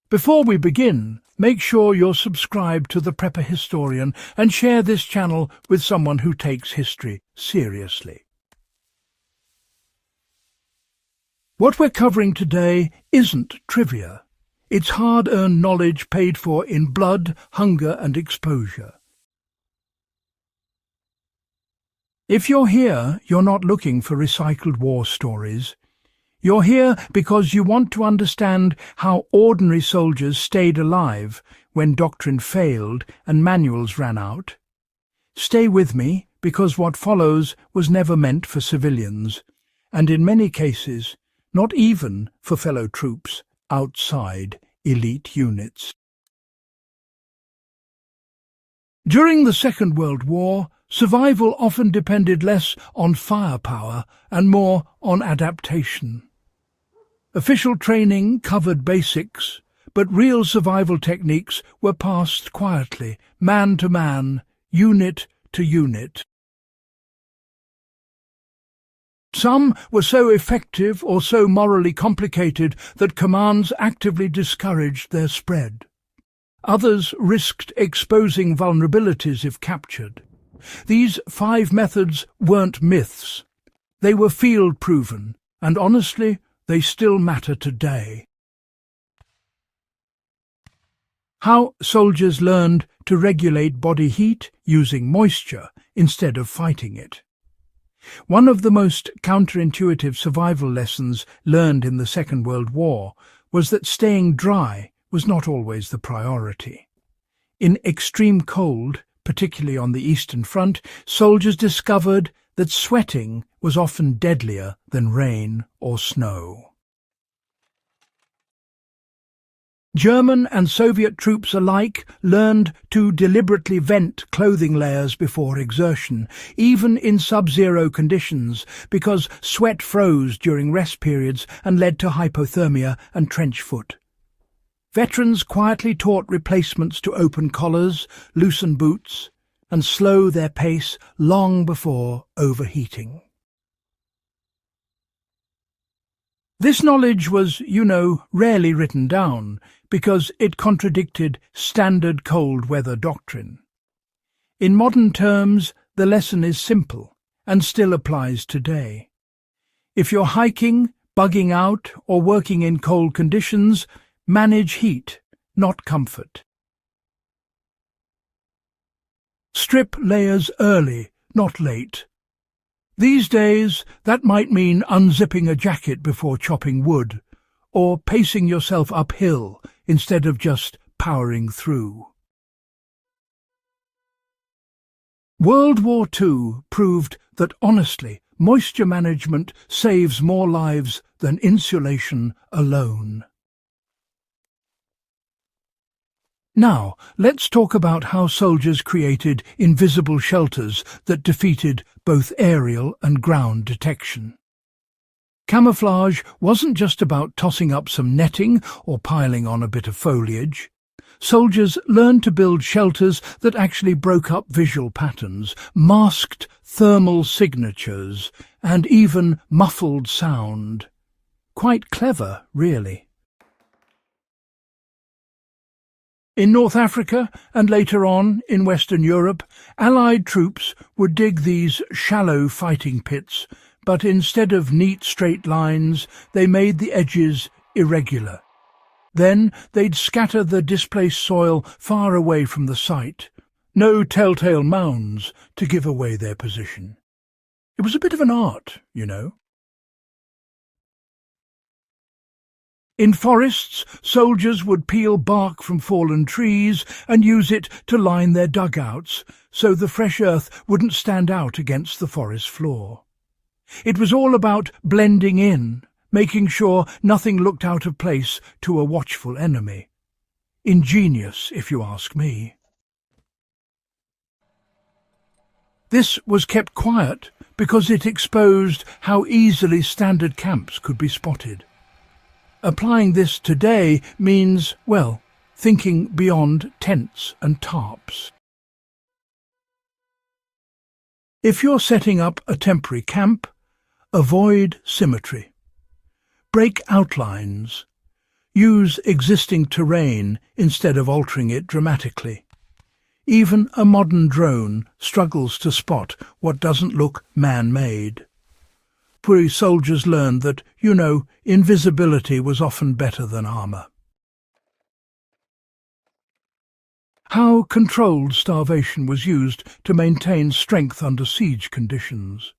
Before we begin, make sure you're subscribed to the Prepper Historian and share this channel with someone who takes history seriously. What we're covering today isn't trivia. It's hard-earned knowledge paid for in blood, hunger and exposure. If you're here, you're not looking for recycled war stories. You're here because you want to understand how ordinary soldiers stayed alive when doctrine failed and manuals ran out. Stay with me, because what follows was never meant for civilians, and in many cases, not even for fellow troops outside elite units. During the Second World War, survival often depended less on firepower and more on adaptation. Official training covered basics, but real survival techniques were passed quietly, man to man, unit to unit. Some were so effective or so morally complicated that commands actively discouraged their spread. Others risked exposing vulnerabilities if captured. These 5 methods weren't myths. They were field-proven, and honestly, they still matter today. How soldiers learned to regulate body heat using moisture instead of fighting it. One of the most counterintuitive survival lessons learned in the Second World War was that staying dry was not always the priority. In extreme cold, particularly on the Eastern Front, soldiers discovered that sweating was often deadlier than rain or snow. German and Soviet troops alike learned to deliberately vent clothing layers before exertion, even in sub-zero conditions, because sweat froze during rest periods and led to hypothermia and trench foot. Veterans quietly taught replacements to open collars, loosen boots, and slow their pace long before overheating. This knowledge was, rarely written down, because it contradicted standard cold weather doctrine. In modern terms, the lesson is simple and still applies today. If you're hiking, bugging out, or working in cold conditions, manage heat, not comfort. Strip layers early, not late. These days, that might mean unzipping a jacket before chopping wood, or pacing yourself uphill instead of just powering through. World War II proved that, honestly, moisture management saves more lives than insulation alone. Now, let's talk about how soldiers created invisible shelters that defeated both aerial and ground detection. Camouflage wasn't just about tossing up some netting or piling on a bit of foliage. Soldiers learned to build shelters that actually broke up visual patterns, masked thermal signatures, and even muffled sound. Quite clever, really. In North Africa, and later on in Western Europe, Allied troops would dig these shallow fighting pits, but instead of neat straight lines, they made the edges irregular. Then they'd scatter the displaced soil far away from the site. No telltale mounds to give away their position. It was a bit of an art, In forests, soldiers would peel bark from fallen trees and use it to line their dugouts, so the fresh earth wouldn't stand out against the forest floor. It was all about blending in, making sure nothing looked out of place to a watchful enemy. Ingenious, if you ask me. This was kept quiet because it exposed how easily standard camps could be spotted. Applying this today means, thinking beyond tents and tarps. If you're setting up a temporary camp, avoid symmetry. Break outlines. Use existing terrain instead of altering it dramatically. Even a modern drone struggles to spot what doesn't look man-made. Puri soldiers learned that, invisibility was often better than armour. How controlled starvation was used to maintain strength under siege conditions.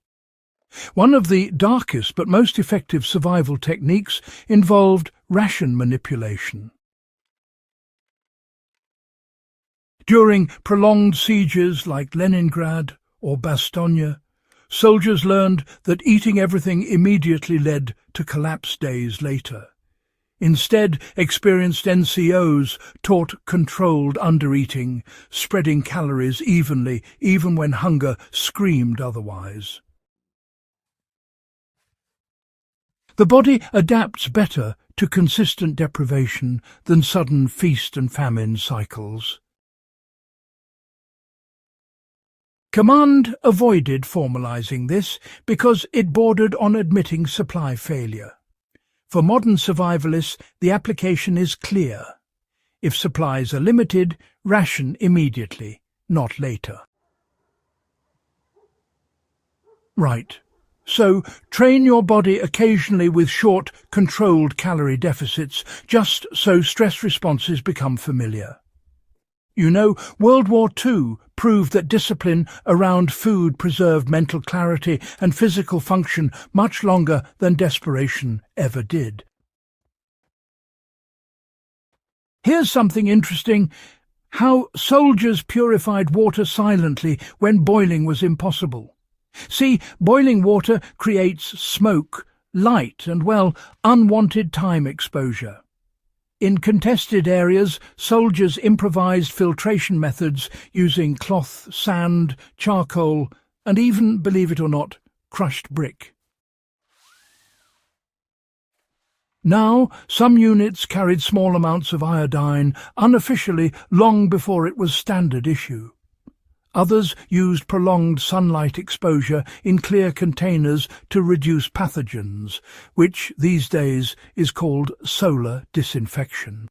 One of the darkest but most effective survival techniques involved ration manipulation. During prolonged sieges like Leningrad or Bastogne, soldiers learned that eating everything immediately led to collapse days later. Instead, experienced NCOs taught controlled undereating, spreading calories evenly even when hunger screamed otherwise. The body adapts better to consistent deprivation than sudden feast and famine cycles. Command avoided formalizing this because it bordered on admitting supply failure. For modern survivalists, the application is clear. If supplies are limited, ration immediately, not later. Right. So, train your body occasionally with short, controlled calorie deficits, just so stress responses become familiar. World War II proved that discipline around food preserved mental clarity and physical function much longer than desperation ever did. Here's something interesting: how soldiers purified water silently when boiling was impossible. See, boiling water creates smoke, light and, unwanted time exposure. In contested areas, soldiers improvised filtration methods using cloth, sand, charcoal, and even, believe it or not, crushed brick. Now, some units carried small amounts of iodine unofficially long before it was standard issue. Others used prolonged sunlight exposure in clear containers to reduce pathogens, which these days is called solar disinfection.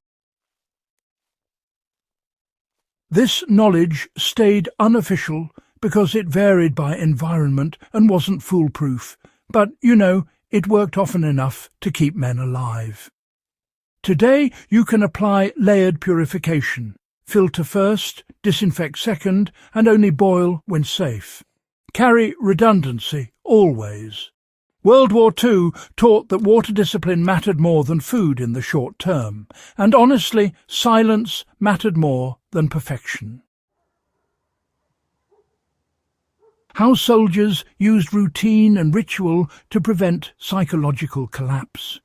This knowledge stayed unofficial because it varied by environment and wasn't foolproof, but, it worked often enough to keep men alive. Today you can apply layered purification. Filter first, disinfect second, and only boil when safe. Carry redundancy, always. World War II taught that water discipline mattered more than food in the short term, and honestly, silence mattered more than perfection. How soldiers used routine and ritual to prevent psychological collapse.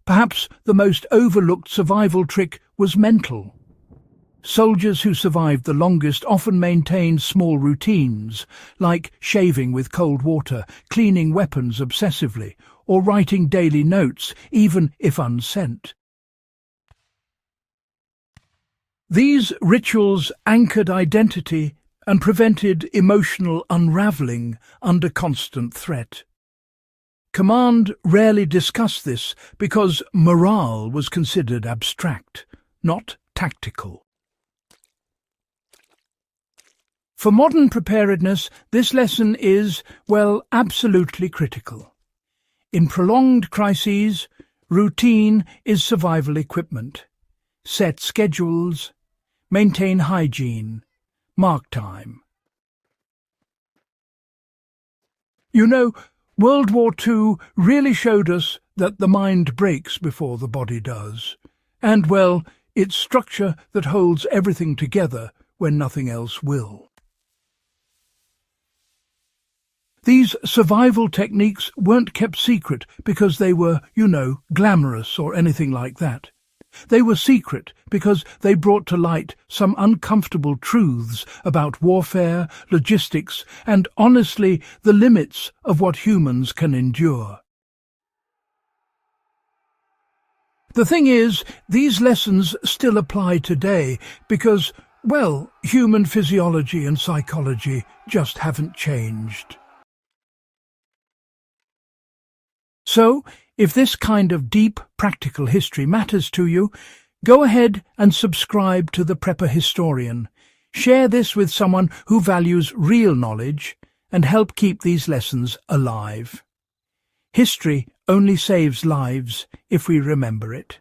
Perhaps the most overlooked survival trick was mental. Soldiers who survived the longest often maintained small routines, like shaving with cold water, cleaning weapons obsessively, or writing daily notes, even if unsent. These rituals anchored identity and prevented emotional unravelling under constant threat. Command rarely discussed this because morale was considered abstract, not tactical. For modern preparedness, this lesson is, absolutely critical. In prolonged crises, routine is survival equipment. Set schedules, maintain hygiene, mark time. World War II really showed us that the mind breaks before the body does, and, it's structure that holds everything together when nothing else will. These survival techniques weren't kept secret because they were, glamorous or anything like that. They were secret because they brought to light some uncomfortable truths about warfare, logistics, and, honestly, the limits of what humans can endure. The thing is, these lessons still apply today because, human physiology and psychology just haven't changed. So, If this kind of deep, practical history matters to you, go ahead and subscribe to the Prepper Historian. Share this with someone who values real knowledge and help keep these lessons alive. History only saves lives if we remember it.